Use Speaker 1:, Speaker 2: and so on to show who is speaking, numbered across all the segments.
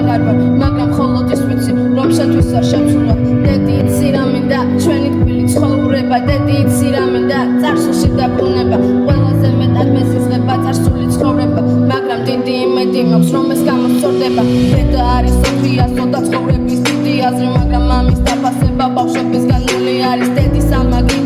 Speaker 1: აღარ ვარ მაგრამ მხოლოდ ის ვიცი რომ შეთვის არ შემცულა დედი იცი რა მინდა ჩვენი თბილი ცხოვრება დედი იცი რა მინდა წარსულში დაბრუნება ყველაზე მეტად მეზიზღება წარსული ცხოვრება მაგრამ დიდი იმედი მაქვს რომ ეს გამოსწორდება დედა არის ოქრიასო და ცხოვრების დიდი აზრი მაგრამ მამის დაფასება ბავშვებისგან ნული არის დედის ამაგი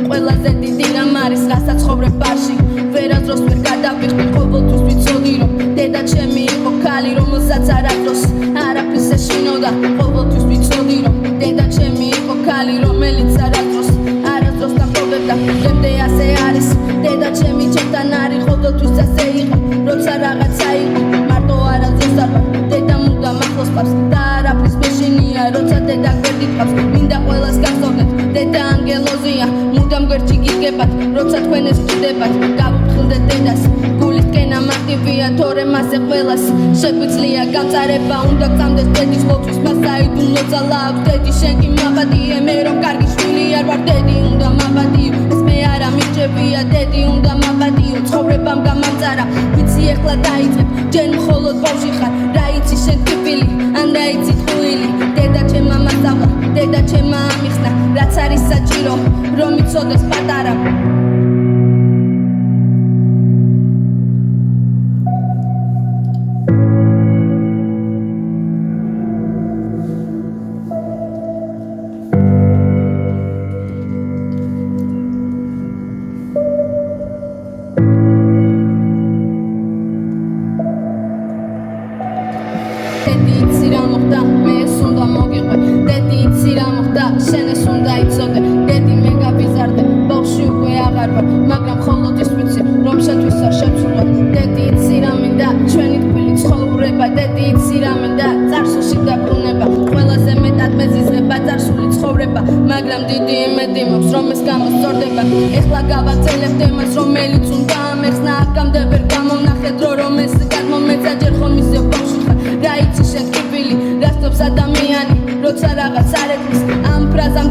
Speaker 1: ყველაზე დიდი რამ არის რასაც ცხოვრებაში ვერასდროს ვერ გადავიხდი ყოველთვის ვიცოდი რომ დედა ჩემი იყო ქალი რომელსაც არასდროს არაფრის ეშინოდა ყოველთვის ვიცოდი რომ დედა ჩემი იყო ქალი რომელიც არასდროს დამპყრობებდა დღემდე ასე არის დედა ჩემი ჩემთან არის ყოველთვის ასე იყო როცა რაღაცა იყო მარტო არასდროს არ ვარ დედა მუდამ ახლოს ყავს და არაფრის მეშინია როცა დედა გვერდით ყავს მინდა ყველას გახსოვდეთ დედა ანგელოზია მუდამ გვერდში გიგებათ როცა თქვენ ეს ხვდებათ გავუფრთხილდეთ დედას გულისკენ ამაქტივია თორემ ასე ყველას შეგვიძლია გამწარება უნდა გწამდეს დედის ლოცვის მას საიდუმლო ძალა აქვს დედი შენ კი მაბადიე მე რომ კარგი შვილი არ ვარ დედი უნდა მაბადიო ეს მე არა მიჭებია დედი უნდა მაბადიო ცხოვრებამ გამამწარა ვიცი ეხლა დაიწყებ ჯერ მხოლოდ ბავშვი ხარ რა იცი შენ ტკიპილი ან რა იცი ტყუილი დედა ჩემმა მასწავლა დედა ჩემმა ამიხსნა რაც არის საჭირო რომ იცოდეს პატარა დედი იცი რა მოხდა მე ეს უნდა მოგიყვე დედი იცი რა მოხდა შენ ეს უნდა იცოდე დედი მე გავიზარდე ბავშვი უკვე აღარ ვარ მაგრამ მხოლოდ ის ვიცი რომ შეთვის არ შემცულა დედი იცი რა მინდა ჩვენი თბილი ცხოვრება დედი იცი რა მინდა წარსულში დაბრუნება ყველაზე მეტად მეზიზღება წარსული ცხოვრება მაგრამ დიდი იმედი მაქვს რომ ეს გამოსწორდება ეხლა გავაძელებთ იმას რომელიც უნდა ამეხსნა აქამდე ვერ გამოვნახეთ რომ ეს გადმომეცა ჯერ ხომ ისევ ბავშვი ხარ რა იცი შენ ტკიპილი რას თობს ადამიანი როცა რაღაც არ ეთქვის ამ ფრაზამ